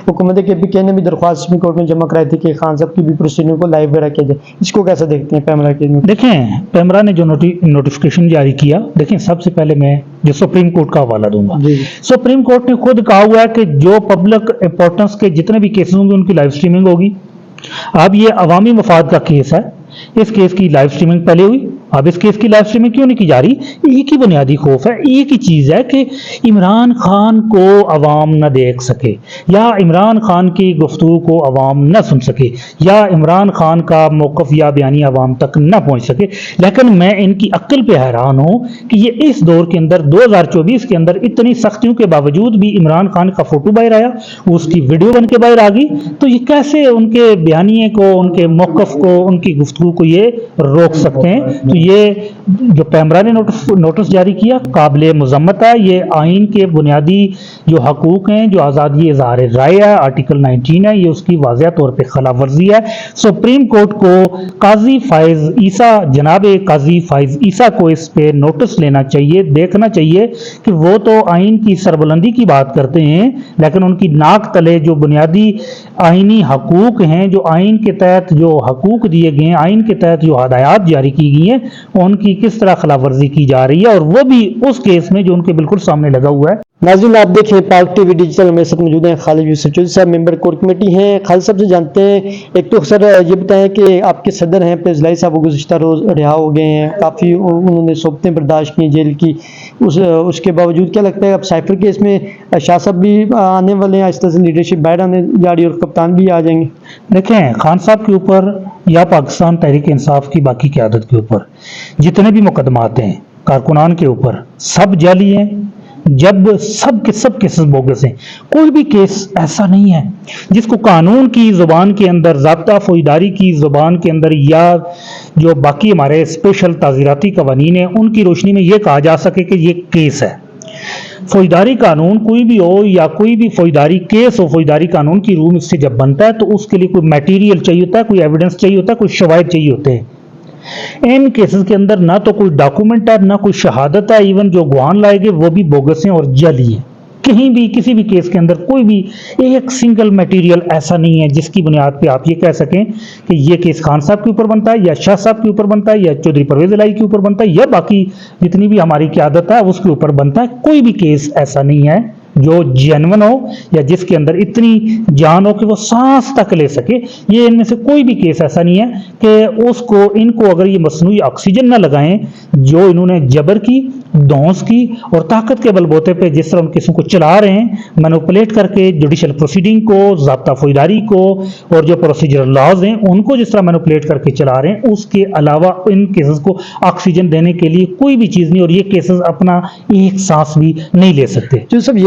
حکومت کے پی کے نے بھی درخواست سپریم کورٹ میں جمع کرائی تھی کہ خان صاحب کی بھی پروسیڈنگ کو لائیو وغیرہ کیا جائے، اس کو کیسا دیکھتے ہیں پیمرا کے؟ دیکھیں پیمرا نے جو نوٹیفکیشن جاری کیا، دیکھیں سب سے پہلے میں جو سپریم کورٹ کا حوالہ دوں گا. سپریم کورٹ نے خود کہا ہوا ہے کہ جو پبلک امپورٹنس کے جتنے بھی کیسز ہوں گے ان کی لائیو سٹریمنگ ہوگی. اب یہ عوامی مفاد کا کیس ہے، اس کیس کی لائیو سٹریمنگ پہلے ہوئی، اب اس کیس کی لائیو سٹریمنگ کیوں نہیں کی جا رہی؟ ایک ہی بنیادی خوف ہے، ایک ہی چیز ہے کہ عمران خان کو عوام نہ دیکھ سکے، یا عمران خان کی گفتگو کو عوام نہ سن سکے، یا عمران خان کا موقف یا بیانیہ عوام تک نہ پہنچ سکے. لیکن میں ان کی عقل پہ حیران ہوں کہ یہ اس دور کے اندر 2024 کے اندر اتنی سختیوں کے باوجود بھی عمران خان کا فوٹو باہر آیا، اس کی ویڈیو بن کے باہر آ گئی، تو یہ کیسے ان کے بیانیے کو، ان کے موقف کو، ان کی گفتگو کو یہ روک سکتے ہیں؟ تو یہ جو پیمرا نے نوٹس جاری کیا قابل مذمت ہے. یہ آئین کے بنیادی جو حقوق ہیں، جو آزادی اظہار رائے ہے، آرٹیکل 19 ہے، یہ اس کی واضح طور پہ خلاف ورزی ہے. سپریم کورٹ کو قاضی فائز عیسیٰ، جناب قاضی فائز عیسیٰ کو اس پہ نوٹس لینا چاہیے، دیکھنا چاہیے کہ وہ تو آئین کی سربلندی کی بات کرتے ہیں، لیکن ان کی ناک تلے جو بنیادی آئینی حقوق ہیں، جو آئین کے تحت جو حقوق دیے گئے ہیں، آئین کے تحت جو ہدایات جاری کی گئی ہیں، ان کی کس طرح خلاف ورزی کی جا رہی ہے، اور وہ بھی اس کیس میں جو ان کے بالکل سامنے لگا ہوا ہے. ناظرین آپ دیکھیں پاک ٹی وی ڈیجیٹل، ہمارے ساتھ موجود ہیں خالد یوسف چودھری صاحب، ممبر کور کمیٹی ہیں. خالد صاحب سے جانتے ہیں، ایک تو سر یہ بتائیں کہ آپ کے صدر ہیں پریز لائی صاحب وہ گزشتہ روز رہا ہو گئے ہیں، کافی انہوں نے صحبتیں برداشت کی جیل کی، اس کے باوجود کیا لگتا ہے اب سائفر کیس میں شاہ صاحب بھی آنے والے ہیں، آہستہ سے لیڈرشپ باہر آنے جا رہی ہے اور کپتان بھی آ جائیں گے؟ دیکھیں خان صاحب کے اوپر یا پاکستان تحریک انصاف کی باقی قیادت کے اوپر جتنے بھی مقدمات ہیں، کارکنان کے اوپر سب جعلی ہیں، جب سب کے سب کیسز بوگس ہیں. کوئی بھی کیس ایسا نہیں ہے جس کو قانون کی زبان کے اندر، ضابطہ فوجداری کی زبان کے اندر، یا جو باقی ہمارے اسپیشل تعزیراتی قوانین ہیں ان کی روشنی میں یہ کہا جا سکے کہ یہ کیس ہے. فوجداری قانون کوئی بھی ہو یا کوئی بھی فوجداری کیس ہو، فوجداری قانون کی روح سے جب بنتا ہے تو اس کے لیے کوئی میٹیریل چاہیے ہوتا ہے، کوئی ایویڈنس چاہیے ہوتا ہے، کوئی شواہد چاہیے ہوتے ہیں. ان کیسز کے اندر نہ تو کوئی ڈاکومنٹ ہے، نہ کوئی شہادت ہے، ایون جو گواہان لائے گئے وہ بھی بوگس ہیں اور جعلی ہیں. کہیں بھی کسی بھی کیس کے اندر کوئی بھی ایک سنگل میٹیریل ایسا نہیں ہے جس کی بنیاد پہ آپ یہ کہہ سکیں کہ یہ کیس خان صاحب کے اوپر بنتا ہے، یا شاہ صاحب کے اوپر بنتا ہے، یا چودھری پرویز الہی کے اوپر بنتا ہے، یا باقی جتنی بھی ہماری قیادت ہے اس کے اوپر بنتا ہے. کوئی بھی کیس ایسا نہیں ہے جو جینون ہو یا جس کے اندر اتنی جان ہو کہ وہ سانس تک لے سکے. یہ ان میں سے کوئی بھی کیس ایسا نہیں ہے کہ ان کو اگر یہ مصنوعی آکسیجن نہ لگائیں جو انہوں نے جبر کی، دھونس کی اور طاقت کے بلبوتے پہ جس طرح ان کیسوں کو چلا رہے ہیں، مینوپولیٹ کر کے جوڈیشل پروسیڈنگ کو، ضابطہ فوجداری کو اور جو پروسیجرل لاز ہیں ان کو جس طرح مینوپولیٹ کر کے چلا رہے ہیں، اس کے علاوہ ان کیسز کو آکسیجن دینے کے لیے کوئی بھی چیز نہیں، اور یہ کیسز اپنا ایک سانس بھی نہیں لے سکتے. جو سب